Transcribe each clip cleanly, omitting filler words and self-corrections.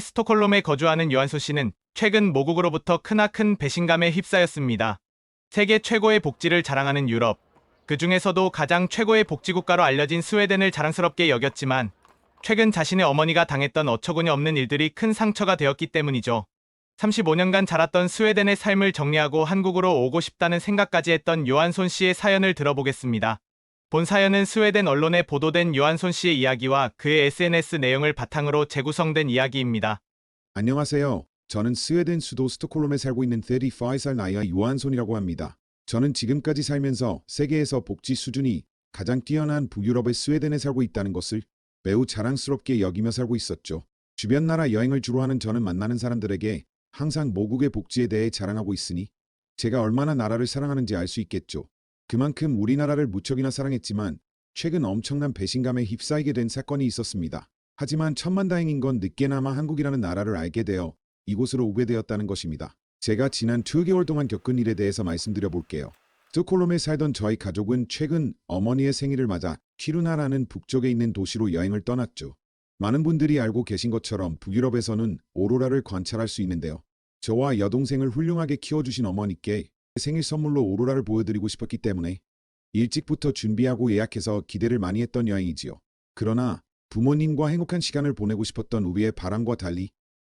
스톡홀름에 거주하는 요한소 씨는 최근 모국으로부터 크나큰 배신감에 휩싸였습니다. 세계 최고의 복지를 자랑하는 유럽, 그 중에서도 가장 최고의 복지국가로 알려진 스웨덴을 자랑스럽게 여겼지만 최근 자신의 어머니가 당했던 어처구니 없는 일들이 큰 상처가 되었기 때문이죠. 35년간 자랐던 스웨덴의 삶을 정리하고 한국으로 오고 싶다는 생각까지 했던 요한손 씨의 사연을 들어보겠습니다. 본 사연은 스웨덴 언론에 보도된 요한손 씨의 이야기와 그의 SNS 내용을 바탕으로 재구성된 이야기입니다. 안녕하세요. 저는 스웨덴 수도 스톡홀름에 살고 있는 35살 나이의 요한손이라고 합니다. 저는 지금까지 살면서 세계에서 복지 수준이 가장 뛰어난 북유럽의 스웨덴에 살고 있다는 것을 매우 자랑스럽게 여기며 살고 있었죠. 주변 나라 여행을 주로 하는 저는 만나는 사람들에게 항상 모국의 복지에 대해 자랑하고 있으니 제가 얼마나 나라를 사랑하는지 알 수 있겠죠. 그만큼 우리나라를 무척이나 사랑했지만 최근 엄청난 배신감에 휩싸이게 된 사건이 있었습니다. 하지만 천만다행인 건 늦게나마 한국이라는 나라를 알게 되어 이곳으로 오게 되었다는 것입니다. 제가 지난 2개월 동안 겪은 일에 대해서 말씀드려 볼게요. 스톡홀름에 살던 저희 가족은 최근 어머니의 생일을 맞아 키루나라는 북쪽에 있는 도시로 여행을 떠났죠. 많은 분들이 알고 계신 것처럼 북유럽에서는 오로라를 관찰할 수 있는데요. 저와 여동생을 훌륭하게 키워주신 어머니께 생일 선물로 오로라를 보여드리고 싶었기 때문에 일찍부터 준비하고 예약해서 기대를 많이 했던 여행이지요. 그러나 부모님과 행복한 시간을 보내고 싶었던 우리의 바람과 달리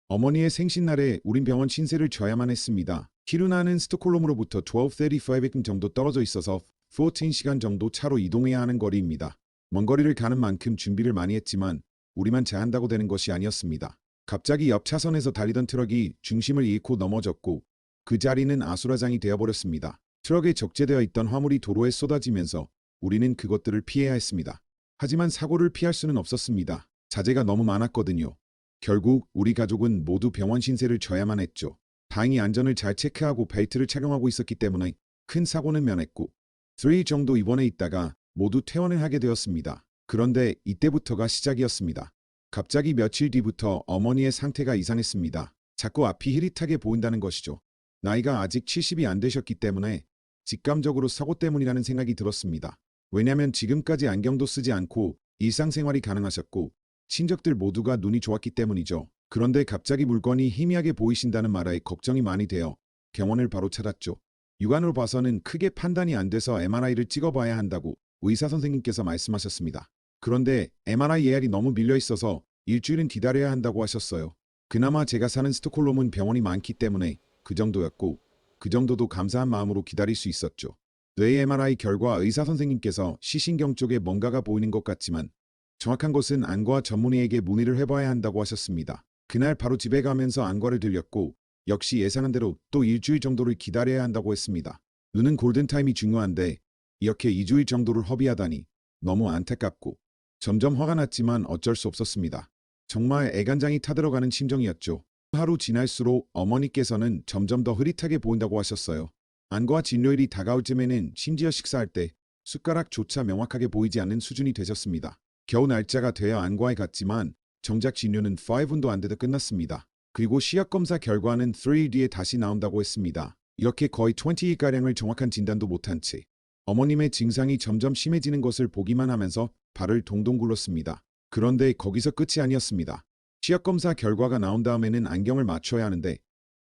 어머니의 생신날에 우린 병원 신세를 져야만 했습니다. 키루나는 스톡홀름으로부터 12:35 정도 떨어져 있어서 14시간 정도 차로 이동해야 하는 거리입니다. 먼 거리를 가는 만큼 준비를 많이 했지만 우리만 잘한다고 되는 것이 아니었습니다. 갑자기 옆 차선에서 달리던 트럭이 중심을 잃고 넘어졌고 그 자리는 아수라장이 되어버렸습니다. 트럭에 적재되어 있던 화물이 도로에 쏟아지면서 우리는 그것들을 피해야 했습니다. 하지만 사고를 피할 수는 없었습니다. 자재가 너무 많았거든요. 결국 우리 가족은 모두 병원 신세를 져야만 했죠. 다행히 안전을 잘 체크하고 벨트를 착용하고 있었기 때문에 큰 사고는 면했고 3일 정도 입원해 있다가 모두 퇴원을 하게 되었습니다. 그런데 이때부터가 시작이었습니다. 갑자기 며칠 뒤부터 어머니의 상태가 이상했습니다. 자꾸 앞이 흐릿하게 보인다는 것이죠. 나이가 아직 70이 안 되셨기 때문에 직감적으로 사고 때문이라는 생각이 들었습니다. 왜냐면 지금까지 안경도 쓰지 않고 일상생활이 가능하셨고 친척들 모두가 눈이 좋았기 때문이죠. 그런데 갑자기 물건이 희미하게 보이신다는 말에 걱정이 많이 되어 병원을 바로 찾았죠. 육안으로 봐서는 크게 판단이 안 돼서 MRI를 찍어봐야 한다고 의사 선생님께서 말씀하셨습니다. 그런데 MRI 예약이 너무 밀려 있어서 일주일은 기다려야 한다고 하셨어요. 그나마 제가 사는 스톡홀름은 병원이 많기 때문에 그 정도였고 그 정도도 감사한 마음으로 기다릴 수 있었죠. 뇌 MRI 결과 의사 선생님께서 시신경 쪽에 뭔가가 보이는 것 같지만 정확한 것은 안과 전문의에게 문의를 해봐야 한다고 하셨습니다. 그날 바로 집에 가면서 안과를 들렸고 역시 예상한 대로 또 일주일 정도를 기다려야 한다고 했습니다. 눈은 골든타임이 중요한데 이렇게 2주일 정도를 허비하다니 너무 안타깝고 점점 화가 났지만 어쩔 수 없었습니다. 정말 애간장이 타들어가는 심정이었죠. 하루 지날수록 어머니께서는 점점 더 흐릿하게 보인다고 하셨어요. 안과 진료일이 다가올 쯤에는 심지어 식사할 때 숟가락조차 명확하게 보이지 않는 수준이 되셨습니다. 겨우 날짜가 되어 안과에 갔지만 정작 진료는 5분도 안 되다 끝났습니다. 그리고 시약검사 결과는 3일 뒤에 다시 나온다고 했습니다. 이렇게 거의 20일가량을 정확한 진단도 못한 채 어머님의 증상이 점점 심해지는 것을 보기만 하면서 발을 동동 굴렀습니다. 그런데 거기서 끝이 아니었습니다. 시약검사 결과가 나온 다음에는 안경을 맞춰야 하는데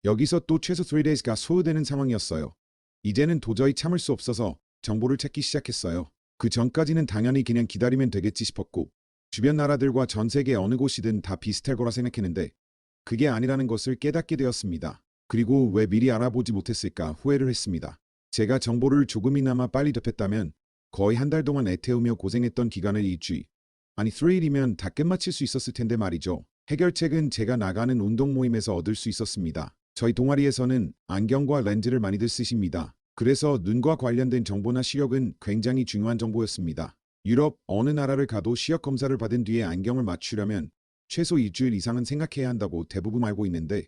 여기서 또 최소 3days가 소요되는 상황이었어요. 이제는 도저히 참을 수 없어서 정보를 찾기 시작했어요. 그 전까지는 당연히 그냥 기다리면 되겠지 싶었고 주변 나라들과 전 세계 어느 곳이든 다 비슷할 거라 생각했는데 그게 아니라는 것을 깨닫게 되었습니다. 그리고 왜 미리 알아보지 못했을까 후회를 했습니다. 제가 정보를 조금이나마 빨리 접했다면 거의 한 달 동안 애태우며 고생했던 기간을 일주일, 아니 3일이면 다 끝마칠 수 있었을 텐데 말이죠. 해결책은 제가 나가는 운동 모임에서 얻을 수 있었습니다. 저희 동아리에서는 안경과 렌즈를 많이들 쓰십니다. 그래서 눈과 관련된 정보나 시력은 굉장히 중요한 정보였습니다. 유럽 어느 나라를 가도 시력 검사를 받은 뒤에 안경을 맞추려면 최소 일주일 이상은 생각해야 한다고 대부분 알고 있는데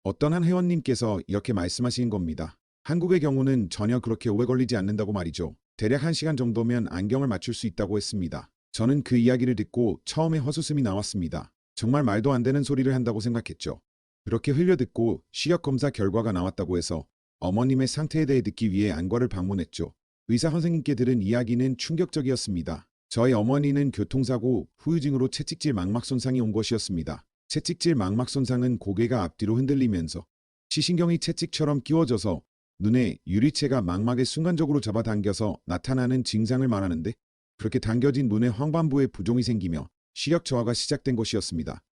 어떤 한 회원님께서 이렇게 말씀하신 겁니다. 한국의 경우는 전혀 그렇게 오래 걸리지 않는다고 말이죠. 대략 1시간 정도면 안경을 맞출 수 있다고 했습니다. 저는 그 이야기를 듣고 처음에 헛웃음이 나왔습니다. 정말 말도 안 되는 소리를 한다고 생각했죠. 그렇게 흘려듣고 시력 검사 결과가 나왔다고 해서 어머님의 상태에 대해 듣기 위해 안과를 방문했죠. 의사 선생님께 들은 이야기는 충격적이었습니다. 저희 어머니는 교통사고 후유증으로 채찍질 망막 손상이 온 것이었습니다. 채찍질 망막 손상은 고개가 앞뒤로 흔들리면서 시신경이 채찍처럼 끼워져서 눈에 유리체가 망막에 순간적으로 잡아당겨서 나타나는 증상을 말하는데, 그렇게 당겨진 눈의 황반부에 부종이 생기며 시력 저하가 시작된 것이었습니다.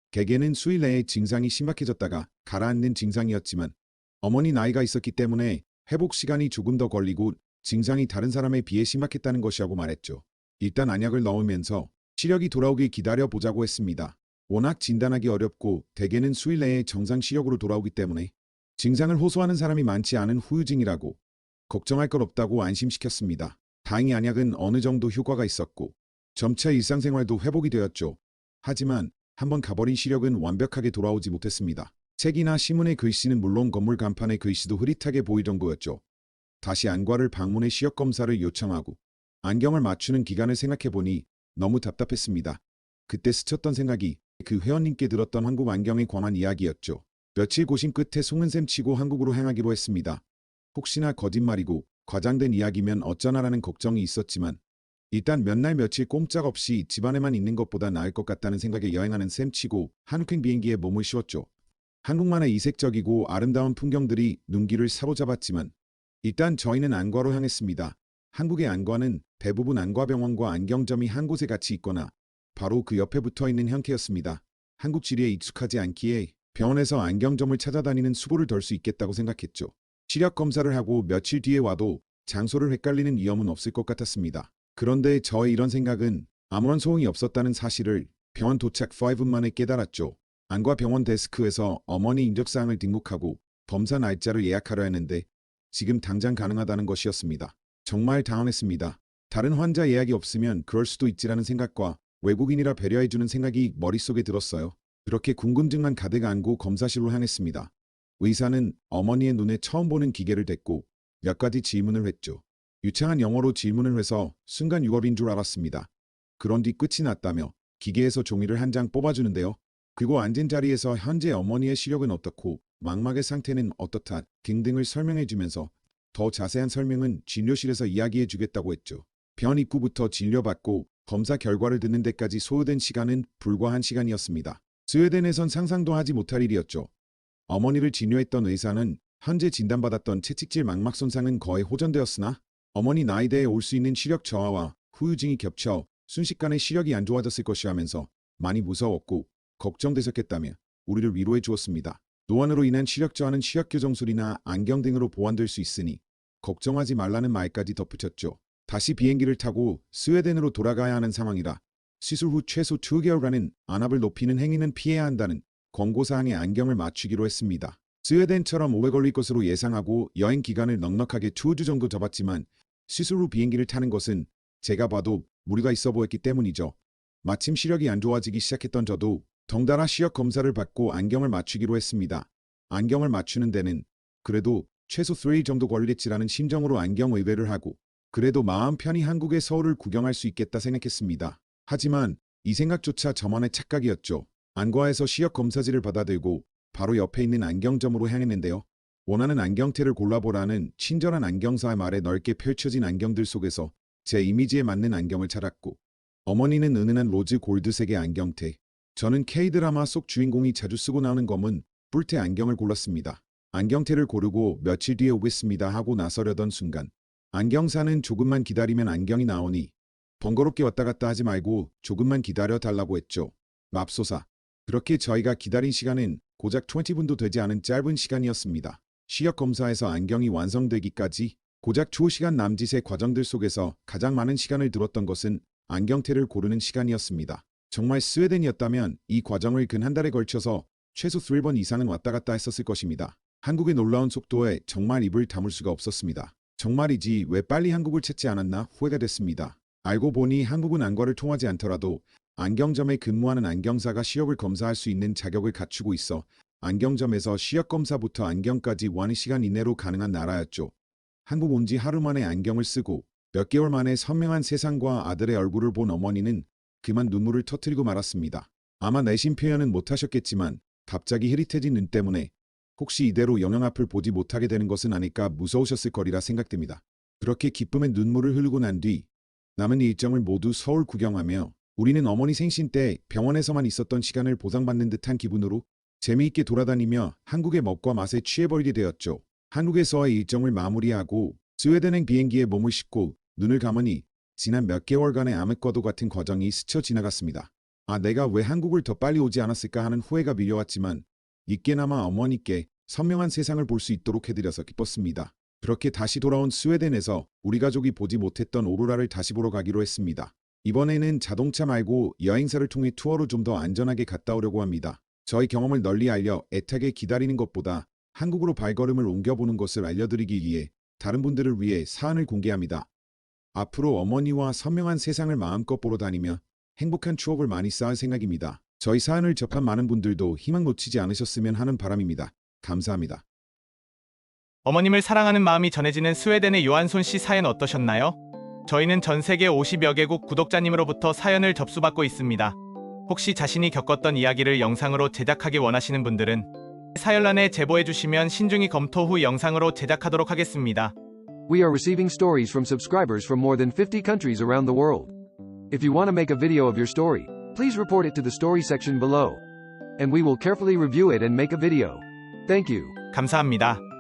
개개는 수일 내에 증상이 심각해졌다가 가라앉는 증상이었지만 어머니 나이가 있었기 때문에 회복 시간이 조금 더 걸리고 증상이 다른 사람에 비해 심각했다는 것이라고 말했죠. 일단 안약을 넣으면서 시력이 돌아오길 기다려보자고 했습니다. 워낙 진단하기 어렵고 대개는 수일 내에 정상 시력으로 돌아오기 때문에 증상을 호소하는 사람이 많지 않은 후유증이라고 걱정할 것 없다고 안심시켰습니다. 다행히 안약은 어느 정도 효과가 있었고 점차 일상생활도 회복이 되었죠. 하지만 한번 가버린 시력은 완벽하게 돌아오지 못했습니다. 책이나 신문의 글씨는 물론 건물 간판의 글씨도 흐릿하게 보일 정도였죠. 다시 안과를 방문해 시력 검사를 요청하고 안경을 맞추는 기간을 생각해보니 너무 답답했습니다. 그때 스쳤던 생각이 그 회원님께 들었던 한국 안경에 관한 이야기였죠. 며칠 고심 끝에 속는셈 치고 한국으로 향하기로 했습니다. 혹시나 거짓말이고 과장된 이야기면 어쩌나라는 걱정이 있었지만 일단 몇 날 며칠 꼼짝없이 집안에만 있는 것보다 나을 것 같다는 생각에 여행하는 셈 치고 한국행 비행기에 몸을 씌웠죠. 한국만의 이색적이고 아름다운 풍경들이 눈길을 사로잡았지만 일단 저희는 안과로 향했습니다. 한국의 안과는 대부분 안과병원과 안경점이 한 곳에 같이 있거나 바로 그 옆에 붙어있는 형태였습니다. 한국 지리에 익숙하지 않기에 병원에서 안경점을 찾아다니는 수고를 덜 수 있겠다고 생각했죠. 시력 검사를 하고 며칠 뒤에 와도 장소를 헷갈리는 위험은 없을 것 같았습니다. 그런데 저의 이런 생각은 아무런 소용이 없었다는 사실을 병원 도착 5분 만에 깨달았죠. 안과병원 데스크에서 어머니 인적사항을 등록하고 검사 날짜를 예약하려 했는데 지금 당장 가능하다는 것이었습니다. 정말 당황했습니다. 다른 환자 예약이 없으면 그럴 수도 있지라는 생각과 외국인이라 배려해주는 생각이 머릿속에 들었어요. 그렇게 궁금증만 가득 안고 검사실로 향했습니다. 의사는 어머니의 눈에 처음 보는 기계를 댔고 몇 가지 질문을 했죠. 유창한 영어로 질문을 해서 순간 유업인 줄 알았습니다. 그런 뒤 끝이 났다며 기계에서 종이를 한 장 뽑아주는데요. 그리고 앉은 자리에서 현재 어머니의 시력은 어떻고 망막의 상태는 어떻다 등등을 설명해주면서 더 자세한 설명은 진료실에서 이야기해주겠다고 했죠. 병원 입구부터 진료받고 검사 결과를 듣는 데까지 소요된 시간은 불과 1시간이었습니다. 스웨덴에선 상상도 하지 못할 일이었죠. 어머니를 진료했던 의사는 현재 진단받았던 채찍질 망막 손상은 거의 호전되었으나 어머니 나이대에 올 수 있는 시력 저하와 후유증이 겹쳐 순식간에 시력이 안 좋아졌을 것이라면서 많이 무서웠고 걱정되셨겠다며 우리를 위로해 주었습니다. 노안으로 인한 시력 저하는 시력 교정술이나 안경 등으로 보완될 수 있으니 걱정하지 말라는 말까지 덧붙였죠. 다시 비행기를 타고 스웨덴으로 돌아가야 하는 상황이라 시술 후 최소 2개월간은 안압을 높이는 행위는 피해야 한다는 권고사항에 안경을 맞추기로 했습니다. 스웨덴처럼 오래 걸릴 것으로 예상하고 여행 기간을 넉넉하게 2주 정도 잡았지만 시술 후 비행기를 타는 것은 제가 봐도 무리가 있어 보였기 때문이죠. 마침 시력이 안 좋아지기 시작했던 저도 덩달아 시력 검사를 받고 안경을 맞추기로 했습니다. 안경을 맞추는 데는 그래도 최소 3일 정도 걸리겠지라는 심정으로 안경 의뢰를 하고 그래도 마음 편히 한국의 서울을 구경할 수 있겠다 생각했습니다. 하지만 이 생각조차 저만의 착각이었죠. 안과에서 시력 검사지를 받아들고 바로 옆에 있는 안경점으로 향했는데요. 원하는 안경테를 골라보라는 친절한 안경사의 말에 넓게 펼쳐진 안경들 속에서 제 이미지에 맞는 안경을 찾았고 어머니는 은은한 로즈 골드색의 안경테, 저는 K드라마 속 주인공이 자주 쓰고 나오는 검은 뿔테 안경을 골랐습니다. 안경테를 고르고 며칠 뒤에 오겠습니다 하고 나서려던 순간 안경사는 조금만 기다리면 안경이 나오니 번거롭게 왔다 갔다 하지 말고 조금만 기다려 달라고 했죠. 맙소사. 그렇게 저희가 기다린 시간은 고작 20분도 되지 않은 짧은 시간이었습니다. 시력 검사에서 안경이 완성되기까지 고작 2시간 남짓의 과정들 속에서 가장 많은 시간을 들었던 것은 안경테를 고르는 시간이었습니다. 정말 스웨덴이었다면 이 과정을 근 한 달에 걸쳐서 최소 3번 이상은 왔다 갔다 했었을 것입니다. 한국의 놀라운 속도에 정말 입을 다물 수가 없었습니다. 정말이지 왜 빨리 한국을 찾지 않았나 후회가 됐습니다. 알고 보니 한국은 안과를 통하지 않더라도 안경점에 근무하는 안경사가 시력을 검사할 수 있는 자격을 갖추고 있어 안경점에서 시력 검사부터 안경까지 완 시간 이내로 가능한 나라였죠. 한국 온 지 하루 만에 안경을 쓰고 몇 개월 만에 선명한 세상과 아들의 얼굴을 본 어머니는 그만 눈물을 터뜨리고 말았습니다. 아마 내심 표현은 못하셨겠지만 갑자기 흐릿해진 눈 때문에 혹시 이대로 영영 앞을 보지 못하게 되는 것은 아닐까 무서우셨을 거리라 생각됩니다. 그렇게 기쁨의 눈물을 흘리고 난 뒤 남은 일정을 모두 서울 구경하며 우리는 어머니 생신 때 병원에서만 있었던 시간을 보상받는 듯한 기분으로 재미있게 돌아다니며 한국의 먹과 맛에 취해버리게 되었죠. 한국에서의 일정을 마무리하고 스웨덴행 비행기에 몸을 싣고 눈을 감으니 지난 몇 개월간의 암흑과도 같은 과정이 스쳐 지나갔습니다. 아, 내가 왜 한국을 더 빨리 오지 않았을까 하는 후회가 밀려왔지만 있게나마 어머니께 선명한 세상을 볼 수 있도록 해드려서 기뻤습니다. 그렇게 다시 돌아온 스웨덴에서 우리 가족이 보지 못했던 오로라를 다시 보러 가기로 했습니다. 이번에는 자동차 말고 여행사를 통해 투어로 좀 더 안전하게 갔다 오려고 합니다. 저희 경험을 널리 알려 애타게 기다리는 것보다 한국으로 발걸음을 옮겨보는 것을 알려드리기 위해 다른 분들을 위해 사안을 공개합니다. 앞으로 어머니와 선명한 세상을 마음껏 보러 다니며 행복한 추억을 많이 쌓을 생각입니다. 저희 사안을 접한 많은 분들도 희망 놓치지 않으셨으면 하는 바람입니다. 감사합니다. 어머님을 사랑하는 마음이 전해지는 스웨덴의 요한손 씨 사연 어떠셨나요? 저희는 전 세계 50여 개국 구독자님으로부터 사연을 접수받고 있습니다. 혹시 자신이 겪었던 이야기를 영상으로 제작하기 원하시는 분들은 사연란에 제보해주시면 신중히 검토 후 영상으로 제작하도록 하겠습니다. We are receiving stories from subscribers from more than 50 countries around the world. If you want to make a video of your story, please report it to the story section below. And we will carefully review it and make a video. Thank you. 감사합니다.